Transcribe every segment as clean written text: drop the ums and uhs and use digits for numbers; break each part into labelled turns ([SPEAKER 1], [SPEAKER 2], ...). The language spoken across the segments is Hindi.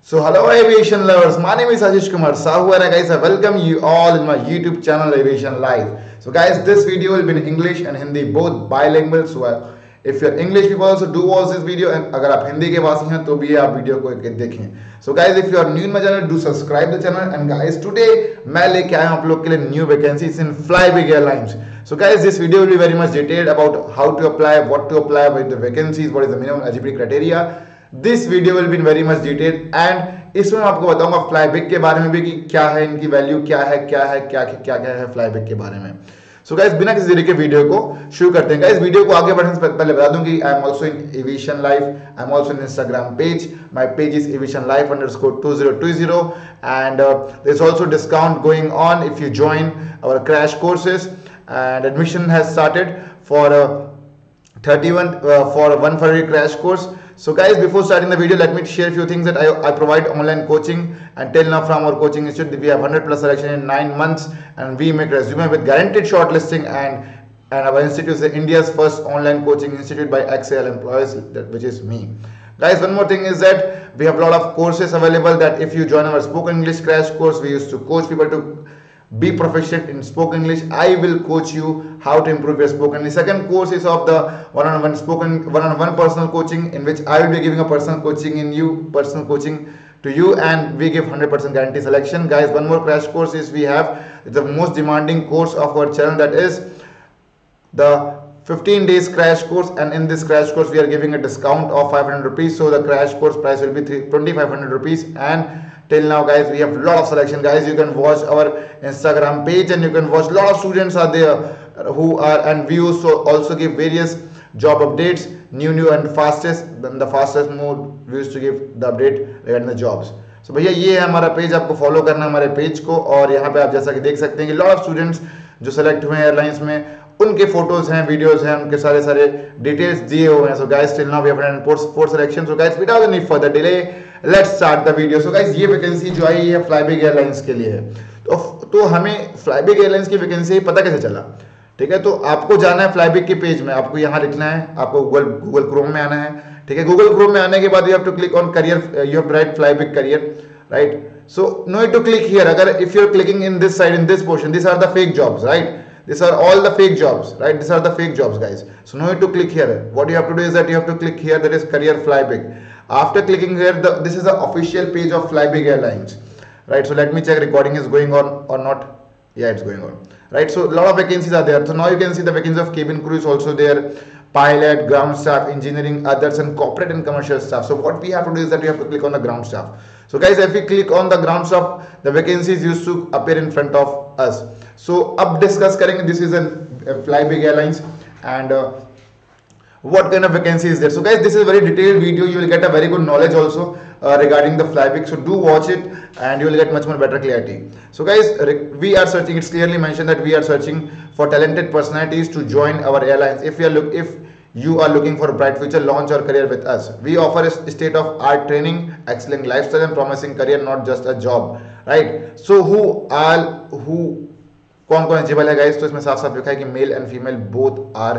[SPEAKER 1] So hello aviation lovers, my name is Ashish Kumar Sahu and guys I welcome you all in my YouTube channel Aviation Live. So guys, this video will be in English and Hindi, both bilingual. So if you're English people also do watch this video, and अगर आप हिंदी के भाषी हैं तो भी आप वीडियो को देखें. So guys, if you are new in my channel, do subscribe the channel. And guys, today मैं लेके आया हूँ आप लोग के लिए new vacancies in Flybig Airlines. So guys, this video will be very much detailed about how to apply, what to apply with the vacancies, what is the minimum eligibility criteria. This video will be very much detail and इसमें मैं आपको बताऊंगा फ्लाईबिग के बारे में भी कि क्या है, इनकी वैल्यू क्या है, क्या है फ्लाईबिग के बारे में. सो गाइस, बिना किसी देरी के वीडियो को शुरू करते हैं. गाइस, वीडियो को आगे बढ़ने से पहले बता दूं कि I am also in aviation life, I am also in Instagram page. My page is aviationlife_2020 and there's also discount going on if you join our crash courses, and admission has started for 140 crash course. So guys, before starting the video, let me share a few things that I provide online coaching, and till now from our coaching institute we have 100 plus selection in 9 months, and we make resume with guaranteed shortlisting, and our institute is India's first online coaching institute by XAL employees, which is me. Guys, one more thing is that we have a lot of courses available, that if you join our spoken English crash course, we used to coach people to be proficient in spoken English. I will coach you how to improve your spoken English. Second course is of the one-on-one personal coaching, in which I will be giving a personal coaching to you, and we give 100% guarantee selection. Guys, one more crash course is we have the most demanding course of our channel, that is the 15 days crash course, and in this crash course we are giving a discount of 500 rupees. So the crash course price will be 2500 rupees, and till now guys we have a lot of selection. Guys, you can watch our Instagram page and you can watch a lot of students are there who are, and we also give various job updates, new and the fastest mode we used to give the update regarding the jobs. So भैया, ये है हमारा पेज, आपको फॉलो करना है हमारे पेज को. और यहाँ पे आप जैसा कि देख सकते हैं कि लॉट ऑफ स्टूडेंट्स जो सेलेक्ट हुए हैं एयरलाइंस में, उनके फोटोज हैं, वीडियोस हैं, उनके सारे डिटेल्स दिए हुए हैं. So guys, till now we have done 4 selection. So guys, without any further delay, let's start the video. So guys, ये वैकेंसी जो आई है फ्लाईबिग एयरलाइंस के लिए है. तो हमें फ्लाईबिग एयरलाइंस की वैकेंसी पता कैसे चला? ठीक है, तो आपको जाना है फ्लाईबिग के पेज में, आपको यहाँ लिखना है, आपको गूगल क्रोम में आना है. ठीक है, गूगल क्रोम में आने के बाद you have to click on career, you have to write Flybig career, right. So no need to click here. अगर if you're clicking in this side, in this portion, these are the fake jobs, right? These are all the fake jobs, right? These are the fake jobs, guys. So no need to click here. What you have to do is that you have to click here, that is career Flybig. After clicking here, this is the official page of Flybig Airlines, right? So let me check recording is going on or not. Yeah, it's going on, right? So a lot of vacancies are there. So now you can see the vacancies of cabin crew is also there, pilot, ground staff, engineering, others, and corporate and commercial staff. So what we have to do is that we have to click on the ground staff. So guys, if we click on the ground staff, the vacancies used to appear in front of us. So अब discuss करेंगे, this is a Flybig Airlines, and what kind of vacancy is there. So guys, this is a very detailed video. You will get a very good knowledge also regarding the Flybig. So do watch it and you will get much more better clarity. So guys, we are searching, it's clearly mentioned that we are searching for talented personalities to join our airlines. If you are looking for a bright future, launch your career with us. We offer a state of art training, excellent lifestyle, and promising career, not just a job, right? So कौन एलिजिबल है गाइस? तो इसमें साफ साफ लिखा है कि male and female both are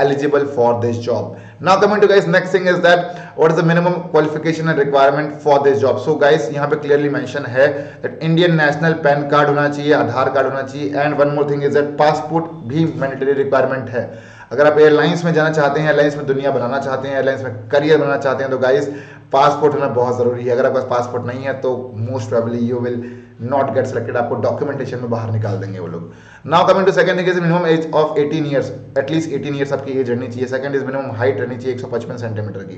[SPEAKER 1] eligible for this job. Now coming to guys, next thing is that what is the minimum qualification and requirement for this job. So guys, यहाँ पे clearly mention है that Indian national PAN card होना चाहिए, आधार कार्ड होना चाहिए, and one more thing is that passport भी mandatory requirement है. अगर आप एयरलाइंस में जाना चाहते हैं, एयरलाइंस में दुनिया बनाना चाहते हैं, एयरलाइंस में करियर बनाना चाहते हैं, तो गाइस पासपोर्ट होना बहुत जरूरी है. अगर आपके पास पासपोर्ट नहीं है तो most probably you will not get selected, आपको डॉक्यूमेंटेशन में बाहर निकाल देंगे वो लोग. Now coming to second thing is minimum age of 18 years, at least 18 years आपकी एज रहनी चाहिए. सेकंड इज मिनिमम हाइट रहनी चाहिए 155 सेंटीमीटर की.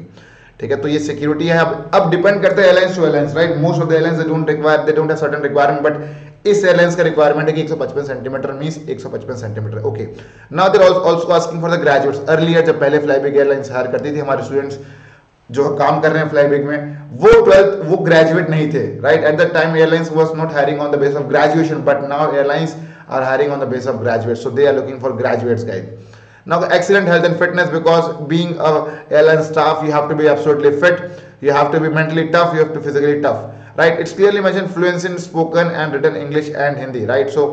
[SPEAKER 1] ठीक है, तो ये सिक्योरिटी है. अब डिपेंड करता है airlines to airlines, right? Most of the airlines they don't have certain requirement, but इस एयरलाइंस का रिक्वायरमेंट है कि 155 centimetre means 155 centimetre. Okay, now they are also asking for the graduates. Earlier जब पहले फ्लाईबिग एयरलाइंस हायर करती थी, हमारे स्टूडेंट्स जो काम कर रहे हैं फ्लाईबिग में, वो ग्रेजुएट नहीं थे, right? At the time airlines was not hiring on the base of graduation, but now airlines are hiring on the base of graduate. So they are looking for graduates, guys. Now excellent health and fitness, because being a airline staff you have to be absolutely fit, you have to be mentally tough, you have to be physically tough, right? It's clearly mentioned fluency in spoken and written English and Hindi, right? So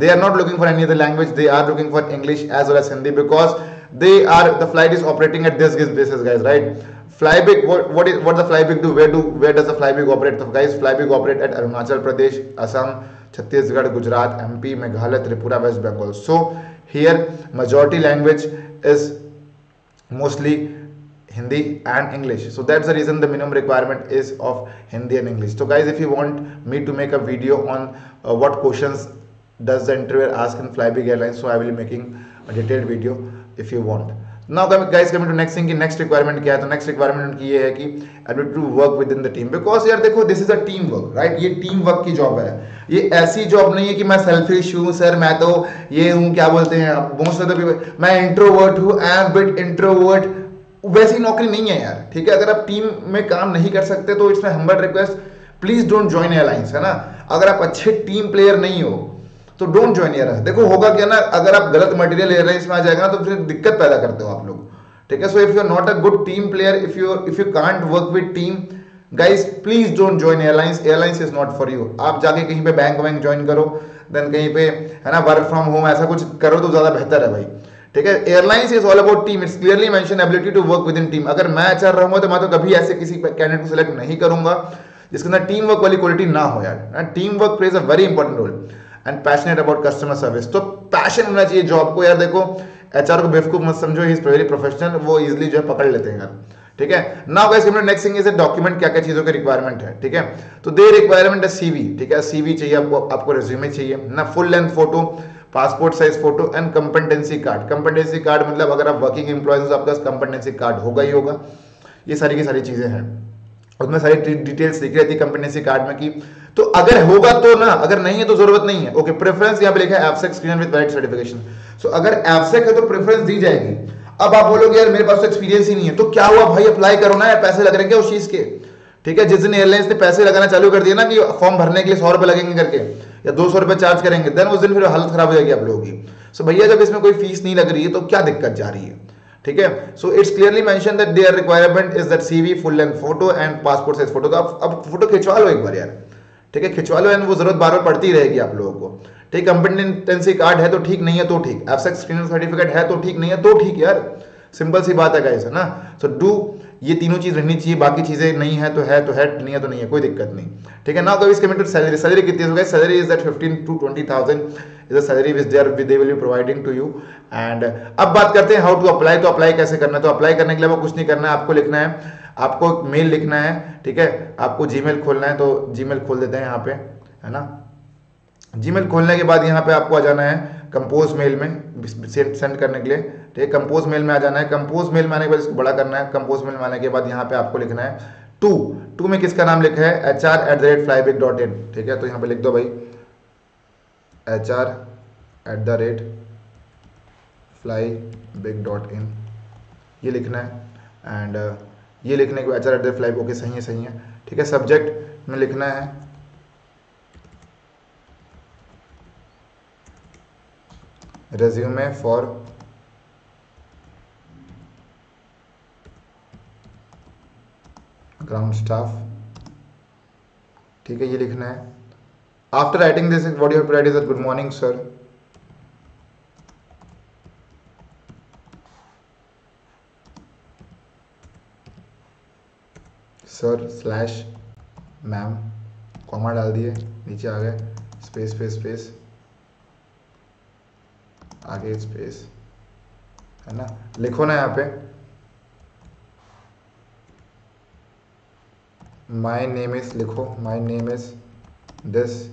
[SPEAKER 1] they are not looking for any other language, they are looking for English as well as Hindi, because the flight is operating at this basis, guys, right? Flybig, what the Flybig do? Where does the Flybig operate? So guys, Flybig operate at Arunachal Pradesh, Assam, Chhattisgarh, Gujarat, MP, Meghalaya, Tripura, West Bengal. So here majority language is mostly Hindi and English. So that's the reason the minimum requirement is of Hindi and English. So guys, if you want me to make a video on what questions does the interviewer ask in Flybig Airlines, so I will be making a detailed video if you want. Now guys, coming to next thing कि next requirement क्या है? तो next requirement उनकी ये है कि ability to work within the team, because यार देखो this is a team work, right? ये team work की जॉब है, ये ऐसी जॉब नहीं है कि मैं सेल्फिश हूँ सर, मैं तो ये हूँ, क्या बोलते हैं मोस्ट ऑफ द पीपल, मैं इंट्रोवर्ट हूँ, आई एम बिट इंट्रोवर्ट, वैसी नौकरी नहीं है यार, ठीक है? अगर आप टीम में काम नहीं कर सकते तो इसमें humble request, please don't join airlines, है ना? अगर आप अच्छे टीम प्लेयर नहीं हो तो डोंट ज्वाइन एयरलाइंस। देखो होगा क्या ना, अगर आप गलत मटेरियल एयरलाइंस में आ जाएगा ना तो फिर दिक्कत पैदा करते हो आप लोग, ठीक है? So if you are not a good team player, if you can't work with team, guys please don't join airlines. Airlines is not for you. आप जाके कहीं पे बैंक वैंक ज्वाइन करो, देन कहीं पे, है ना, वर्क फ्रॉम होम ऐसा कुछ करो तो ज्यादा बेहतर है भाई, ठीक है? Airlines is all about team, it's clearly mention ability to work with in team. अगर मैं एचआर रहूंगा तो मैं तो कभी ऐसे किसी कैंडिडेट को सिलेक्ट नहीं करूंगा जिसके अंदर टीम वर्क वाली क्वालिटी ना हो यार। Team work plays a very important role and passionate about customer service. तो पैशन होना चाहिए जॉब को यार। देखो एचआर को बेवकूफ मत समझो, ही इज वेरी प्रोफेशनल, वो इजीली जो है पकड़ लेते हैं यार, ठीक है? Now guys next thing is document, क्या क्या चीजों की रिक्वायरमेंट है, ठीक है? तो दे रिक्वायरमेंट है सीवी, ठीक है? सीवी चाहिए आपको रिज्यूमे चाहिए ना, full length photo, passport size photo and competency card. Competency card मतलब अगर आप वर्किंग एम्प्लॉयज हो तो आपके पास कंपेटेंसी कार्ड होगा ही होगा। ये सारी की सारी चीजें हैं, उसमें सारी डिटेल्स लिखी रहती है कंपेटेंसी कार्ड में की। तो अगर होगा तो ना, अगर नहीं है तो जरूरत नहीं है। ओके, प्रेफरेंस यहाँ पे लिखा है एफसेक स्क्रीनर विद वैलिड सर्टिफिकेशन। सो अगर एफसेक है तो प्रेफरेंस दी जाएगी। अब आप बोलोगे यार मेरे पास तो एक्सपीरियंस ही नहीं है, तो क्या हुआ भाई, अप्लाई करो ना यार, पैसे लग रहे हैं क्या उस चीज के, ठीक है? जिस दिन एयरलाइंस ने पैसे लगाना चालू कर दिया ना कि फॉर्म भरने के लिए 100 रुपए लगेंगे करके या 200 रुपए चार्ज करेंगे, देन उस दिन फिर हालत खराब हो जाएगी आप लोगों की। सो भैया जब इसमें कोई फीस नहीं लग रही है तो क्या दिक्कत जा रही है, ठीक है? So it's clearly mention that their requirement is that CV, full length photo and passport size photo. तो अब फोटो खिंचवा लो एक बार यार, ठीक है? खिंचवा लो, एंड वो जरूरत बार बार पड़ती रहेगी आप लोगों को, ठीक? कंपेटेंसी कार्ड है तो ठीक, नहीं है तो ठीक, एफसेक स्क्रीनर सर्टिफिकेट है तो ठीक, नहीं है तो ठीक यार, सिंपल सी बात है गाइस, है ना? सो डू ये तीनों चीज रहनी चाहिए, बाकी चीजें नहीं है तो है, नहीं है तो नहीं है, कोई दिक्कत नहीं, ठीक है? Now guys coming to salary. Salary कितनी है guys? Salary is that 15 to 20,000 is the salary which they will be providing to you. And अब बात करते हैं हाउ टू अप्लाई। तो अप्लाई कैसे करना है? तो अप्लाई करने के लिए वो कुछ नहीं करना है, आपको लिखना है, आपको मेल लिखना है, ठीक है? आपको जीमेल खोलना है, तो जीमेल खोल देते हैं यहाँ पे, है ना? जीमेल खोलने के बाद यहाँ पे आपको आ जाना है कंपोज मेल में सेंड करने के लिए, ठीक है? कंपोज मेल में आ जाना है। कंपोज मेल में आने के बाद इसको बड़ा करना है। कंपोज मेल में आने के बाद यहाँ पे आपको लिखना है टू में किसका नाम लिखा है? HR@flybig.in, ठीक है? तो यहाँ पे लिख दो भाई HR@flybig.in, ये लिखना है। एंड ये लिखने के बाद HR@flybig, ओके सही है, ठीक है? सब्जेक्ट में लिखना है resume for ground staff, ठीक है? ये लिखना है। After writing this what you have to write is good morning sir, slash ma'am, comma डाल दिए, नीचे आ गए, स्पेस आगे स्पेस, है ना? लिखो ना यहाँ पे माई नेम इज, लिखो my name is this,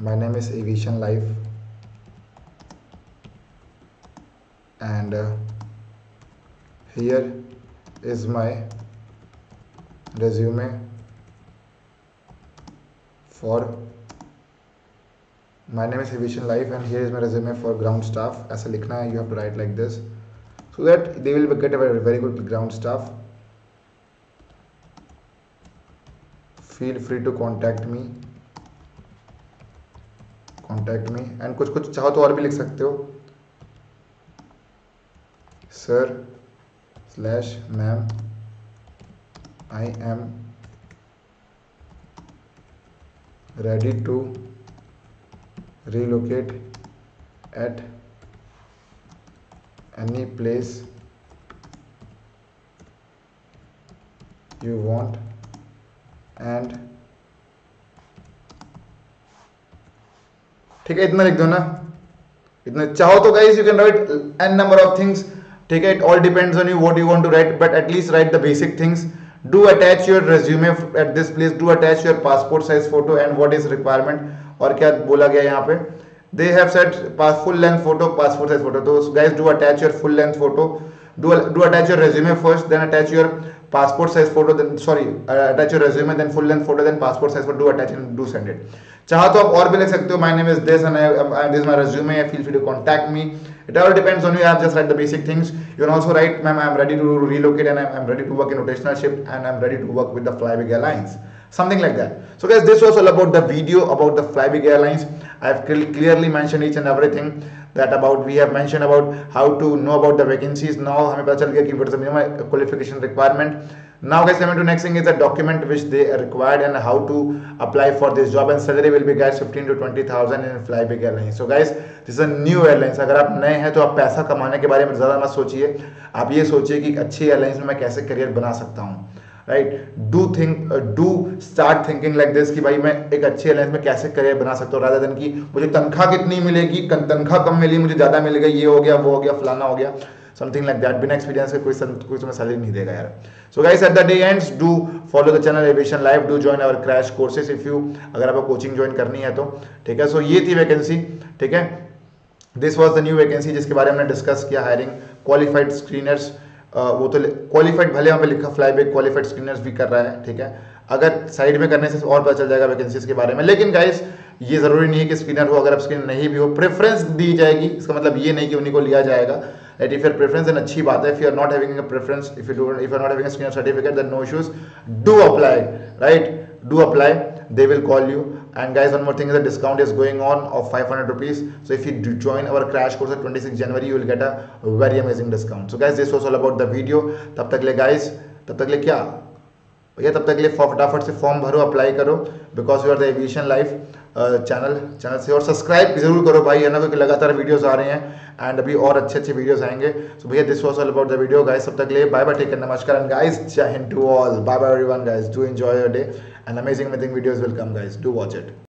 [SPEAKER 1] my name is aviation life and here is my resume for, my name is Aviation Life and here is my resume for ground staff. ऐसा लिखना है, you have to write like this so that they will get a very good ground staff. Feel free to contact me and कुछ चाहो तो और भी लिख सकते हो, sir/ma'am I am ready to relocate at any place you want and ठीक है, इतना लिख दो ना, इतना चाहो तो guys you can write an number of things, ठीक है, it all depends on you what you want to write, but at least write the basic things. Do attach your resume at this place, do attach your passport size photo and what is requirement. और क्या बोला गया यहाँ पे, they have set full length photo, passport size photo. तो guys do attach your full length photo, do attach your resume first, then attach your passport size photo, then attach your resume, then full length photo, then passport size photo, do attach and do send it. चाहो तो आप और भी लिख सकते हो, my name is this and this is my resume, feel free to contact me. It all depends on you. I have just write the basic things. You can also write, ma'am, I am ready to relocate and I am ready to work in rotational shift and I am ready to work with the Flybig Airlines. Something like that. So guys, this was all about the video about the Flybig Airlines. I have clearly mentioned each and everything that about we have mentioned about how to know about the vacancies. Now हमें पता चल गया कि what is the minimum qualification requirement. Now guys, coming to next thing is the document which they are required and how to apply for this job, and salary will be guys 15 to 20,000 in Flybig Airlines. So guys, this is a new airlines. अगर आप नए हैं तो आप पैसा कमाने के बारे में ज़्यादा मत सोचिए, आप ये सोचिए कि अच्छी एयरलाइंस में मैं कैसे करियर बना सकता हूँ. Right, do start thinking like this कि भाई मैं एक अच्छी एयरलाइंस में कैसे करियर बना सकता हूँ, रादर देन कि मुझे तनख्वाह कितनी मिलेगी, तनख्वाह कम मिली, मुझे ज़्यादा मिलेगा, ये हो गया, वो हो गया, फलाना हो गया, समथिंग लाइक दैट. बिना एक्सपीरियंस के कोई तुम्हें सैलरी नहीं देगा यार. So guys, at the day ends, do follow the channel aviation live, do join our crash courses if you, अगर आपको कोचिंग ज्वाइन करनी है तो, ठीक है. सो ये थी वैकेंसी, ठीक है. This was the new vacancy जिसके बारे में हमने डिस्कस किया, हायरिंग क्वालिफाइड स्क्रीनर्स. वो तो क्वालिफाइड भले यहाँ पे लिखा फ्लाईबिग क्वालिफाइड स्क्रीनर्स भी कर रहा है, ठीक है. अगर साइड में करने से और पता चल जाएगा वैकेंसीज के बारे में, लेकिन गाइस ये जरूरी नहीं है कि स्क्रीनर हो. अगर आप स्क्रीनर नहीं भी हो, प्रेफरेंस दी जाएगी, इसका मतलब ये नहीं कि उन्हीं को लिया जाएगा. That if your preference, then अच्छी बात है. If you are not having a preference, if you are not having a screener certificate, then no issues. Do apply, right? Do apply. They will call you. And guys, one more thing is the discount is going on of 500 rupees. So if you join our crash course at 26 January, you will get a very amazing discount. So guys, this was all about the video. तब तक ले guys, तब तक ले क्या भैया, तब तक के लिए फटाफट से फॉर्म भरो, अप्लाई करो, because you are the aviation life channel से. और सब्सक्राइब जरूर करो भाई, है ना, क्योंकि लगातार वीडियोस आ रहे हैं एंड अभी और अच्छे अच्छे वीडियोस आएंगे. सो भैया, this was all about the video guys. तब तक के लिए बाय बाय, टेक केयर, नमस्कार एंड गाइस, जय हिंद to all, bye bye everyone guys. Do enjoy your day and amazing videos will come guys. Do watch it.